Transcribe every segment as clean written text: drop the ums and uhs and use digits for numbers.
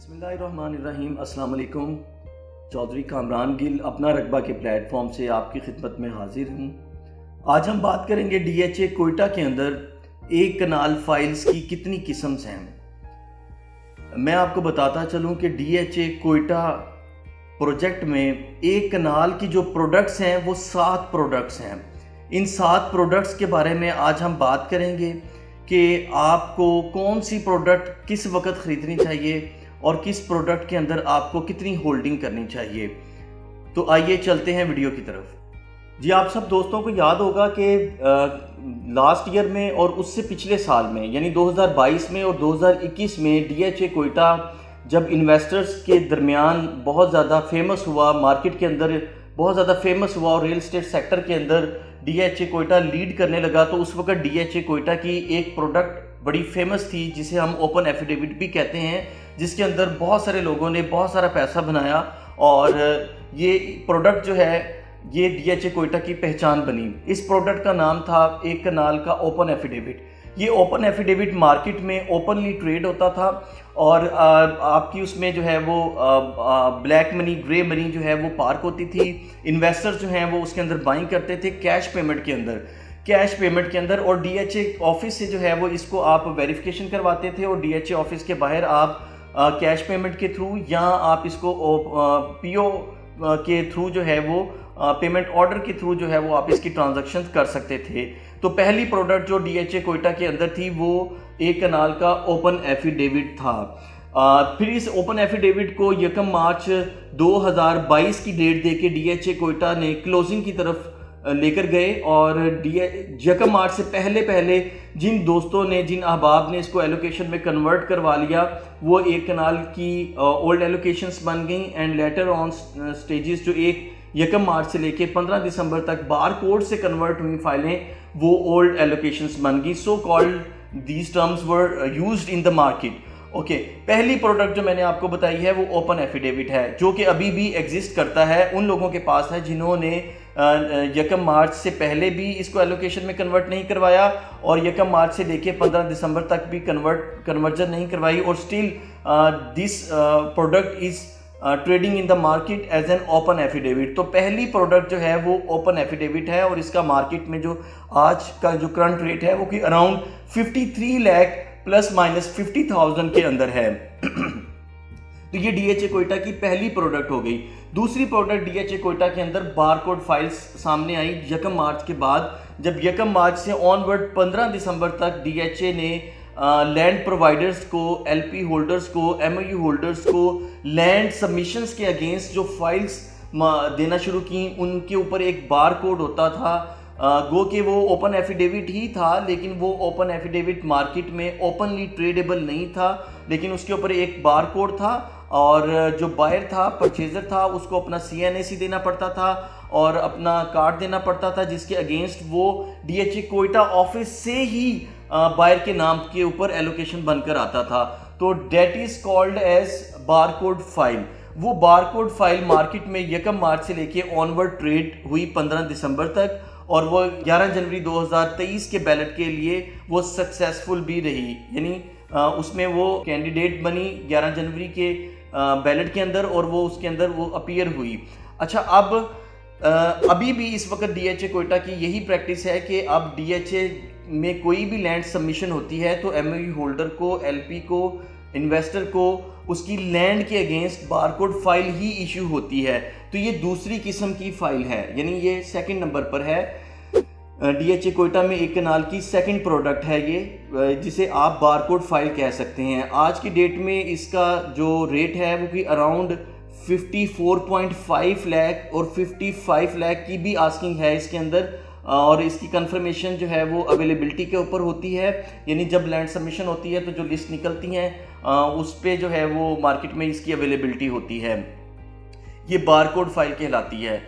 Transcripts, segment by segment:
बिस्मिल्लाहिर्रहमानिर्रहीम। अस्सलाम वालेकुम। चौधरी कामरान गिल अपना रकबा के प्लेटफॉर्म से आपकी खिदमत में हाजिर हूँ। आज हम बात करेंगे DHA कोयटा के अंदर एक कनाल फाइल्स की कितनी किस्म्स हैं। मैं आपको बताता चलूँ कि DHA कोयटा प्रोजेक्ट में एक कनाल की जो प्रोडक्ट्स हैं वो 7 प्रोडक्ट्स हैं। इन 7 प्रोडक्ट्स के बारे में आज हम बात करेंगे कि आपको कौन सी प्रोडक्ट किस वक्त ख़रीदनी चाहिए और किस प्रोडक्ट के अंदर आपको कितनी होल्डिंग करनी चाहिए। तो आइए चलते हैं वीडियो की तरफ। जी, आप सब दोस्तों को याद होगा कि लास्ट ईयर में और उससे पिछले साल में यानी 2022 में और 2021 में DHA कोयटा जब इन्वेस्टर्स के दरमियान बहुत ज़्यादा फेमस हुआ, मार्केट के अंदर बहुत ज़्यादा फेमस हुआ और रियल इस्टेट सेक्टर के अंदर DHA कोयटा लीड करने लगा, तो उस वक्त DHA कोयटा की एक प्रोडक्ट बड़ी फेमस थी जिसे हम ओपन एफिडेविट भी कहते हैं, जिसके अंदर बहुत सारे लोगों ने बहुत सारा पैसा बनाया और ये प्रोडक्ट जो है ये DHA कोयटा की पहचान बनी। इस प्रोडक्ट का नाम था एक कनाल का ओपन एफिडेविट। ये ओपन एफिडेविट मार्केट में ओपनली ट्रेड होता था और आपकी उसमें जो है वो ब्लैक मनी, ग्रे मनी जो है वो पार्क होती थी। इन्वेस्टर्स जो हैं वो उसके अंदर बाइंग करते थे कैश पेमेंट के अंदर और DHA ऑफिस से जो है वो इसको आप वेरिफिकेशन करवाते थे और DHA ऑफिस के बाहर आप कैश पेमेंट के थ्रू या आप इसको PO के थ्रू जो है वो पेमेंट ऑर्डर के थ्रू जो है वो आप इसकी ट्रांजैक्शन कर सकते थे। तो पहली प्रोडक्ट जो DHA कोयटा के अंदर थी वो एक कनाल का ओपन एफिडेविट था। फिर इस ओपन एफिडेविट को 1 मार्च 2022 की डेट देके DHA कोयटा ने क्लोजिंग की तरफ लेकर गए और 1 मार्च से पहले जिन दोस्तों ने, जिन अहबाब ने इसको एलोकेशन में कन्वर्ट करवा लिया, वो एक कनाल की ओल्ड एलोकेशंस बन गई एंड लेटर ऑन स्टेजेस जो 1 मार्च से लेके 15 दिसंबर तक बार कोड से कन्वर्ट हुई फाइलें वो ओल्ड एलोकेशंस बन गई। So called these terms were used in the market. Okay, पहली प्रोडक्ट जो मैंने आपको बताई है वो ओपन एफिडेविट है, जो कि अभी भी एग्जिस्ट करता है। उन लोगों के पास है जिन्होंने 1 मार्च से पहले भी इसको एलोकेशन में कन्वर्ट नहीं करवाया और 1 मार्च से लेके 15 दिसंबर तक भी कन्वर्जन नहीं करवाई और still this product is trading in the market as an open affidavit. तो पहली प्रोडक्ट जो है वो ओपन एफिडेविट है और इसका मार्केट में जो आज का जो करंट रेट है वो कि अराउंड 53 लाख ±50,000 के अंदर है। तो ये DHA कोयटा की पहली प्रोडक्ट हो गई। दूसरी प्रोडक्ट DHA कोयटा के अंदर बारकोड फाइल्स सामने आई 1 मार्च के बाद, जब 1 मार्च से ऑनवर्ड 15 दिसंबर तक DHA ने लैंड प्रोवाइडर्स को, LP होल्डर्स को, MOU होल्डर्स को लैंड सबमिशंस के अगेंस्ट जो फाइल्स देना शुरू की, उनके ऊपर एक बार कोड होता था। गो कि वो ओपन एफिडेविट ही था, लेकिन वो ओपन एफिडेविट मार्केट में ओपनली ट्रेडेबल नहीं था, लेकिन उसके ऊपर एक बार कोड था और जो बायर था, परचेजर था, उसको अपना CNAC देना पड़ता था और अपना कार्ड देना पड़ता था, जिसके अगेंस्ट वो DHA कोयटा ऑफिस से ही बायर के नाम के ऊपर एलोकेशन बनकर आता था। तो that is called as barcode file. वो बारकोड फाइल मार्केट में 1 मार्च से लेके ऑनवर्ड ट्रेड हुई 15 दिसंबर तक और वो 11 जनवरी 2023 के बैलेट के लिए वो सक्सेसफुल भी रही, यानी उसमें वो कैंडिडेट बनी 11 जनवरी के बैलेट के अंदर और वो उसके अंदर वो अपीयर हुई। अच्छा, अब अभी भी इस वक्त DHA कोयटा की यही प्रैक्टिस है कि अब DHA में कोई भी लैंड सबमिशन होती है तो MOU होल्डर को, LP को, इन्वेस्टर को उसकी लैंड के अगेंस्ट बारकोड फाइल ही इशू होती है। तो ये दूसरी किस्म की फाइल है, यानी ये सेकंड नंबर पर है। DHA कोयटा में एक कनाल की सेकंड प्रोडक्ट है ये, जिसे आप बारकोड फाइल कह सकते हैं। आज की डेट में इसका जो रेट है वो कि अराउंड 54.5 लाख और 55 लाख की भी आस्किंग है इसके अंदर और इसकी कंफर्मेशन जो है वो अवेलेबिलिटी के ऊपर होती है, यानी जब लैंड सबमिशन होती है तो जो लिस्ट निकलती हैं उस पे जो है वो मार्केट में इसकी अवेलेबिलिटी होती है। ये बारकोड फाइल कहलाती है।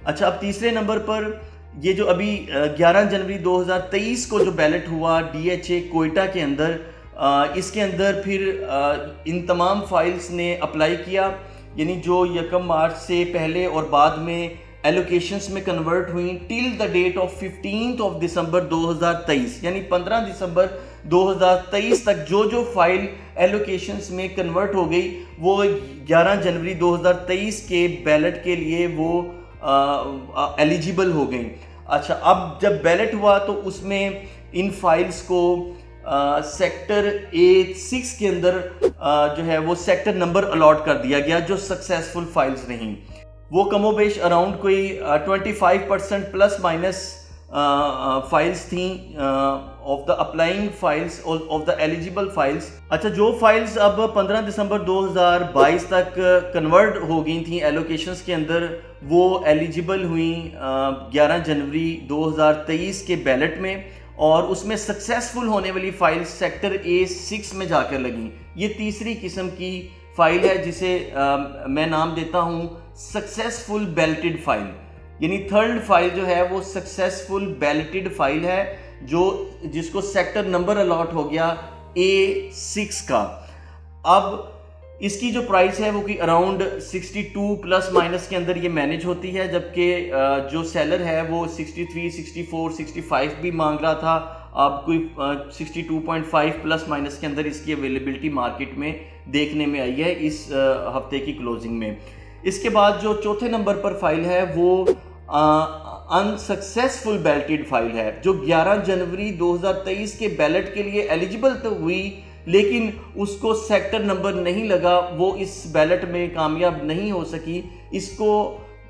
अच्छा, अब तीसरे नंबर पर ये जो अभी 11 जनवरी 2023 को जो बैलेट हुआ DHA कोयटा के अंदर, इसके अंदर फिर इन तमाम फाइल्स ने अप्लाई किया, यानी जो 1 मार्च से पहले और बाद में एलोकेशंस में कन्वर्ट हुई टिल द डेट ऑफ 15 दिसंबर 2023, यानी 15 दिसंबर 2023 तक जो जो फाइल एलोकेशंस में कन्वर्ट हो गई वो 11 जनवरी 2023 के बैलेट के लिए वो एलिजिबल हो गई। अच्छा, अब जब बैलेट हुआ तो उसमें इन फाइल्स को सेक्टर A6 के अंदर जो है वो सेक्टर नंबर अलॉट कर दिया गया जो सक्सेसफुल फाइल्स रहीं। वो कमोबेश अराउंड कोई 25% प्लस माइनस फाइल्स थी of the applying files of the eligible files. अच्छा, जो फाइल्स अब 15 दिसंबर 2022 तक कन्वर्ट हो गई थी एलोकेशंस के अंदर, वो एलिजिबल हुई 11 जनवरी 2023 के बैलेट में, और उसमें सक्सेसफुल होने वाली फाइल सेक्टर A6 में जाकर लगी। ये तीसरी किस्म की फाइल है जिसे मैं नाम देता हूँ सक्सेसफुल बैलेटेड फाइल, यानी थर्ड फाइल जो है वो सक्सेसफुल बैलेटेड फाइल है जो जिसको सेक्टर नंबर अलॉट हो गया A6 का। अब इसकी जो प्राइस है वो कि अराउंड 62 प्लस माइनस के अंदर ये मैनेज होती है, जबकि जो सेलर है वो 63, 64, 65 भी मांग रहा था। अब कोई 62.5 प्लस माइनस के अंदर इसकी अवेलेबिलिटी मार्केट में देखने में आई है इस हफ्ते की क्लोजिंग में। इसके बाद जो चौथे नंबर पर फाइल है वो अनसक्सेसफुल बैलेटेड फाइल है जो 11 जनवरी 2023 के बैलेट के लिए एलिजिबल तो हुई लेकिन उसको सेक्टर नंबर नहीं लगा, वो इस बैलेट में कामयाब नहीं हो सकी। इसको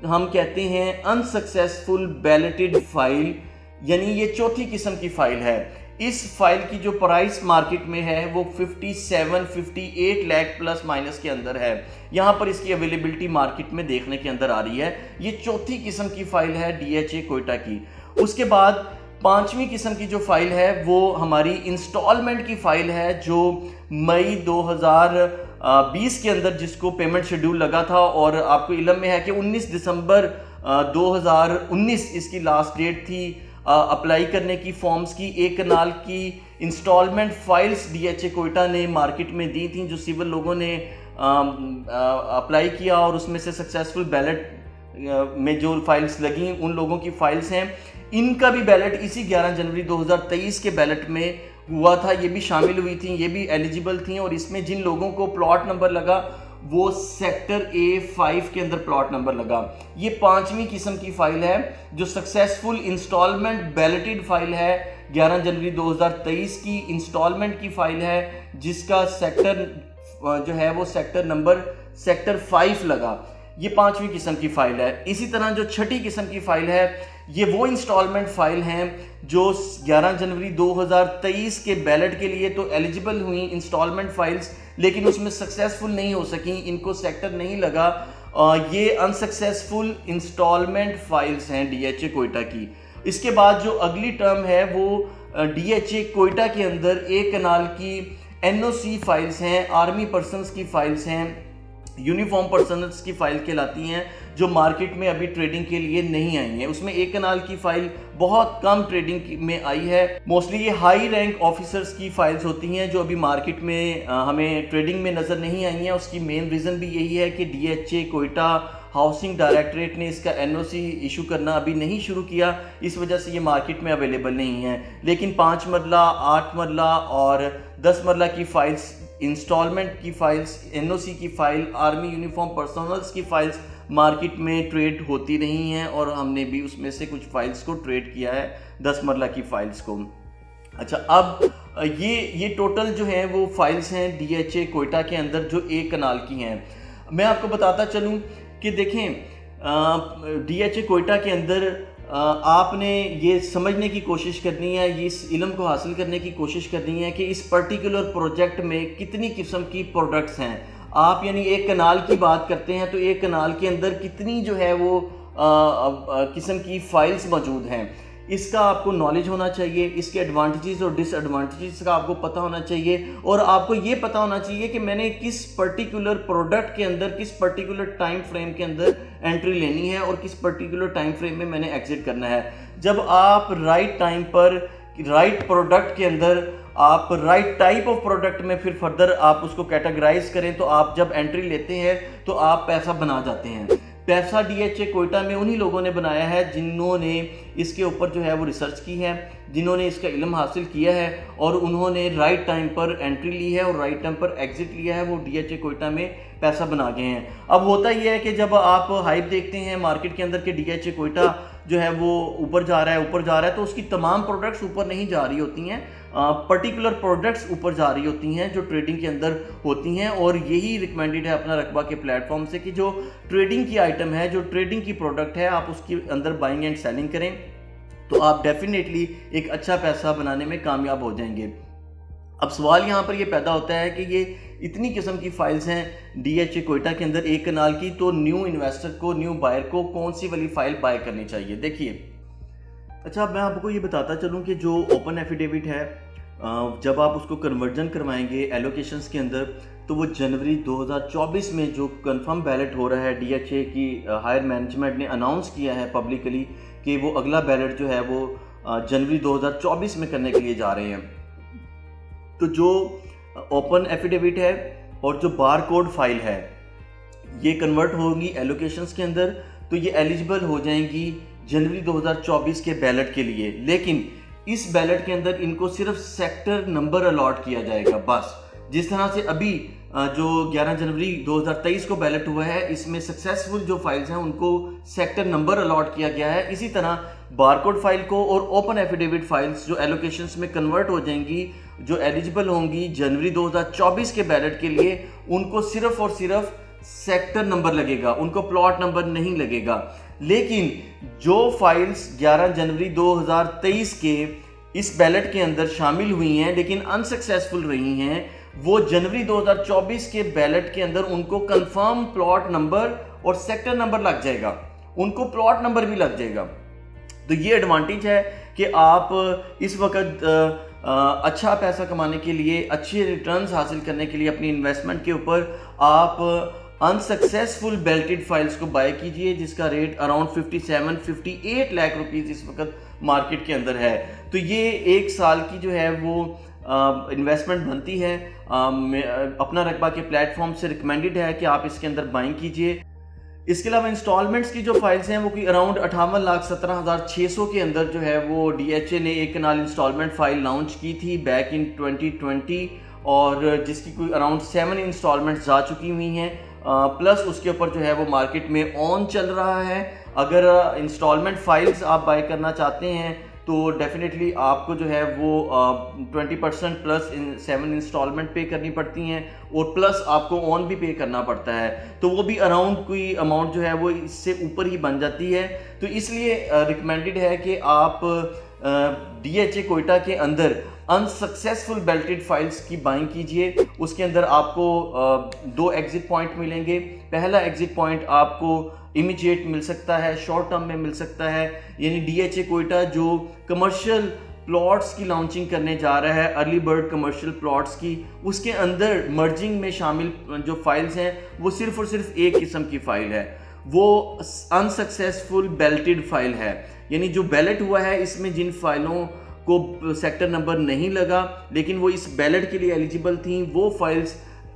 हम कहते हैं अनसक्सेसफुल बैलेटेड फाइल, यानी ये चौथी किस्म की फाइल है। इस फाइल की जो प्राइस मार्केट में है वो 57-58 लाख प्लस माइनस के अंदर है। यहाँ पर इसकी अवेलेबिलिटी मार्केट में देखने के अंदर आ रही है। ये चौथी किस्म की फाइल है DHA कोयटा की। उसके बाद पांचवी किस्म की जो फाइल है वो हमारी इंस्टॉलमेंट की फाइल है जो मई 2020 के अंदर जिसको पेमेंट शेड्यूल लगा था, और आपको इल्म में है कि 19 दिसंबर 2019 इसकी लास्ट डेट थी अप्लाई करने की फॉर्म्स की। एक कनाल की इंस्टॉलमेंट फाइल्स DHA कोयटा ने मार्केट में दी थी जो सिविल लोगों ने अप्लाई किया, और उसमें से सक्सेसफुल बैलेट में जो फाइल्स लगी उन लोगों की फाइल्स हैं। इनका भी बैलेट इसी 11 जनवरी 2023 के बैलेट में हुआ था, ये भी शामिल हुई थी, ये भी एलिजिबल थी, और इसमें जिन लोगों को प्लॉट नंबर लगा वो सेक्टर A5 के अंदर प्लॉट नंबर लगा। ये पांचवी किस्म की फाइल है जो सक्सेसफुल इंस्टॉलमेंट बैलेटेड फाइल है। 11 जनवरी 2023 की इंस्टॉलमेंट की फाइल है जिसका सेक्टर जो है वो सेक्टर नंबर सेक्टर 5 लगा। ये पांचवी किस्म की फाइल है। इसी तरह जो छठी किस्म की फाइल है ये वो इंस्टॉलमेंट फाइल हैं जो 11 जनवरी 2023 के बैलेट के लिए तो एलिजिबल हुई इंस्टॉलमेंट फाइल्स, लेकिन उसमें सक्सेसफुल नहीं हो सकी, इनको सेक्टर नहीं लगा। ये अनसक्सेसफुल इंस्टॉलमेंट फाइल्स हैं DHA कोयटा की। इसके बाद जो अगली टर्म है वो DHA कोयटा के अंदर एक कनाल की NOC फाइल्स हैं, आर्मी पर्सनस की फाइल्स हैं, यूनिफॉर्म पर्सनल्स की फाइल कहलाती हैं जो मार्केट में अभी ट्रेडिंग के लिए नहीं आई हैं। उसमें एक कनाल की फाइल बहुत कम ट्रेडिंग में आई है। मोस्टली ये हाई रैंक ऑफिसर्स की फाइल्स होती हैं जो अभी मार्केट में हमें ट्रेडिंग में नज़र नहीं आई हैं। उसकी मेन रीज़न भी यही है कि DHA कोयटा हाउसिंग डायरेक्टरेट ने इसका NOC इशू करना अभी नहीं शुरू किया, इस वजह से ये मार्केट में अवेलेबल नहीं है। लेकिन 5 मरला, 8 मरला और 10 मरला की फाइल्स, इंस्टॉलमेंट की फाइल्स, NOC की फाइल, आर्मी यूनिफॉर्म पर्सनल्स की फाइल्स मार्केट में ट्रेड होती रही हैं, और हमने भी उसमें से कुछ फाइल्स को ट्रेड किया है 10 मरला की फाइल्स को। अच्छा, अब ये टोटल जो है वो फाइल्स हैं DHA कोयटा के अंदर जो एक कनाल की हैं। मैं आपको बताता चलूँ कि देखें DHA कोयटा के अंदर आपने ये समझने की कोशिश करनी है, ये इस इल्म को हासिल करने की कोशिश करनी है कि इस पर्टिकुलर प्रोजेक्ट में कितनी किस्म की प्रोडक्ट्स हैं। आप यानी एक कनाल की बात करते हैं तो एक कनाल के अंदर कितनी जो है वो किस्म की फाइल्स मौजूद हैं, इसका आपको नॉलेज होना चाहिए। इसके एडवांटेजेस और डिसएडवांटेजेस का आपको पता होना चाहिए, और आपको ये पता होना चाहिए कि मैंने किस पर्टिकुलर प्रोडक्ट के अंदर किस पर्टिकुलर टाइम फ्रेम के अंदर एंट्री लेनी है और किस पर्टिकुलर टाइम फ्रेम में मैंने एग्जिट करना है। जब आप राइट टाइम पर राइट प्रोडक्ट के अंदर आप राइट टाइप ऑफ प्रोडक्ट में फिर फर्दर आप उसको कैटेगराइज करें तो आप जब एंट्री लेते हैं तो आप पैसा बना जाते हैं। पैसा DHA कोयटा में उन्हीं लोगों ने बनाया है जिन्होंने इसके ऊपर जो है वो रिसर्च की है, जिन्होंने इसका इल्म हासिल किया है और उन्होंने राइट टाइम पर एंट्री ली है और राइट टाइम पर एग्जिट लिया है, वो DHA कोयटा में पैसा बना गए हैं। अब होता ही है कि जब आप हाइप देखते हैं मार्केट के अंदर के DHA कोयटा जो है वो ऊपर जा रहा है, तो उसकी तमाम प्रोडक्ट्स ऊपर नहीं जा रही होती हैं, पर्टिकुलर प्रोडक्ट्स ऊपर जा रही होती हैं जो ट्रेडिंग के अंदर होती हैं। और यही रिकमेंडेड है अपना रकबा के प्लेटफॉर्म से कि जो ट्रेडिंग की आइटम है, जो ट्रेडिंग की प्रोडक्ट है, आप उसके अंदर बाइंग एंड सेलिंग करें तो आप डेफिनेटली एक अच्छा पैसा बनाने में कामयाब हो जाएंगे। अब सवाल यहाँ पर ये पैदा होता है कि ये इतनी किस्म की फाइल्स हैं DHA कोयटा के अंदर एक कनाल की, तो न्यू इन्वेस्टर को, न्यू बायर को कौन सी वाली फाइल बाय करनी चाहिए। देखिए, अच्छा मैं आपको ये बताता चलूँ कि जो ओपन एफिडेविट है, जब आप उसको कन्वर्जन करवाएंगे एलोकेशंस के अंदर, तो वो जनवरी 2024 में जो कंफर्म बैलेट हो रहा है, DHA की हायर मैनेजमेंट ने अनाउंस किया है पब्लिकली कि वो अगला बैलेट जो है वो जनवरी 2024 में करने के लिए जा रहे हैं। तो जो ओपन एफिडेविट है और जो बार कोड फाइल है, ये कन्वर्ट होंगी एलोकेशंस के अंदर, तो ये एलिजिबल हो जाएंगी जनवरी 2024 के बैलेट के लिए। लेकिन इस बैलेट के अंदर इनको सिर्फ सेक्टर नंबर अलॉट किया जाएगा बस। जिस तरह से अभी जो 11 जनवरी 2023 को बैलेट हुआ है, इसमें सक्सेसफुल जो फाइल्स हैं उनको सेक्टर नंबर अलॉट किया गया है। इसी तरह बारकोड फाइल को और ओपन एफिडेविट फाइल्स जो एलोकेशंस में कन्वर्ट हो जाएंगी, जो एलिजिबल होंगी जनवरी 2024 के बैलेट के लिए, उनको सिर्फ और सिर्फ सेक्टर नंबर लगेगा, उनको प्लॉट नंबर नहीं लगेगा। लेकिन जो फाइल्स 11 जनवरी 2023 के इस बैलेट के अंदर शामिल हुई हैं लेकिन अनसक्सेसफुल रही हैं, वो जनवरी 2024 के बैलेट के अंदर उनको कंफर्म प्लॉट नंबर और सेक्टर नंबर लग जाएगा, उनको प्लॉट नंबर भी लग जाएगा। तो ये एडवांटेज है कि आप इस वक्त अच्छा पैसा कमाने के लिए, अच्छे रिटर्न्स हासिल करने के लिए अपनी इन्वेस्टमेंट के ऊपर आप अनसक्सेसफुल बेल्टेड फाइल्स को बाय कीजिए, जिसका रेट अराउंड 57-58 लाख रुपीस इस वक्त मार्केट के अंदर है। तो ये एक साल की जो है वो इन्वेस्टमेंट बनती है। अपना रकबा के प्लेटफॉर्म से रिकमेंडेड है कि आप इसके अंदर बाइंग कीजिए। इसके अलावा इंस्टॉलमेंट्स की जो फाइल्स हैं वो कोई अराउंड 58,17,600 के अंदर जो है वो DHA ने एक कनाल इंस्टॉलमेंट फाइल लॉन्च की थी बैक इन 2020, और जिसकी कोई अराउंड 7 इंस्टॉलमेंट्स जा चुकी हुई हैं, प्लस उसके ऊपर जो है वो मार्केट में ऑन चल रहा है। अगर इंस्टॉलमेंट फाइल्स आप बाय करना चाहते हैं तो डेफिनेटली आपको जो है वो 20% प्लस 7 इंस्टॉलमेंट पे करनी पड़ती हैं और प्लस आपको ऑन भी पे करना पड़ता है, तो वो भी अराउंड कोई अमाउंट जो है वो इससे ऊपर ही बन जाती है। तो इसलिए रिकमेंडेड है कि आप DHA कोयटा के अंदर अनसक्सेसफुल बेल्टेड फाइल्स की बाइंग कीजिए। उसके अंदर आपको 2 एग्जिट पॉइंट मिलेंगे। पहला एग्जिट पॉइंट आपको इमीडिएट मिल सकता है, शॉर्ट टर्म में मिल सकता है, यानी DHA कोयटा जो कमर्शियल प्लॉट्स की लॉन्चिंग करने जा रहा है, अर्ली बर्ड कमर्शियल प्लॉट्स की, उसके अंदर मर्जिंग में शामिल जो फाइल्स हैं वो सिर्फ और सिर्फ एक किस्म की फाइल है, वो अनसक्सेसफुल बेल्टेड फाइल है। यानी जो बैलेट हुआ है इसमें जिन फाइलों को सेक्टर नंबर नहीं लगा लेकिन वो इस बैलेट के लिए एलिजिबल थी, वो फाइल्स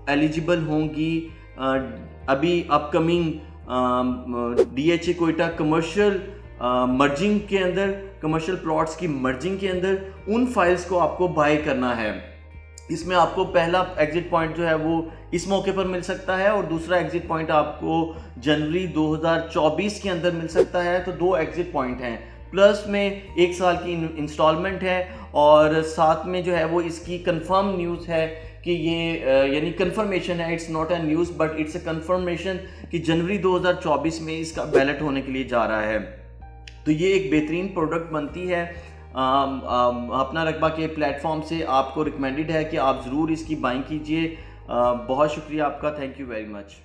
एलिजिबल होंगी अभी upcoming DHA Quetta commercial merging के अंदर, कमर्शियल प्लॉट्स की मर्जिंग के अंदर उन फाइल्स को आपको बाय करना है। इसमें आपको पहला एग्जिट पॉइंट जो है वो इस मौके पर मिल सकता है और दूसरा एग्जिट पॉइंट आपको जनवरी 2024 के अंदर मिल सकता है। तो 2 एग्जिट पॉइंट हैं, प्लस में 1 साल की इंस्टॉलमेंट है और साथ में जो है वो इसकी कंफर्म न्यूज़ है कि ये यानी कंफर्मेशन है, it's not a news but it's a confirmation कि जनवरी 2024 में इसका बैलेट होने के लिए जा रहा है। तो ये एक बेहतरीन प्रोडक्ट बनती है। अपना रकबा के प्लेटफॉर्म से आपको रिकमेंडेड है कि आप ज़रूर इसकी बाइंग कीजिए। बहुत शुक्रिया आपका, थैंक यू वेरी मच।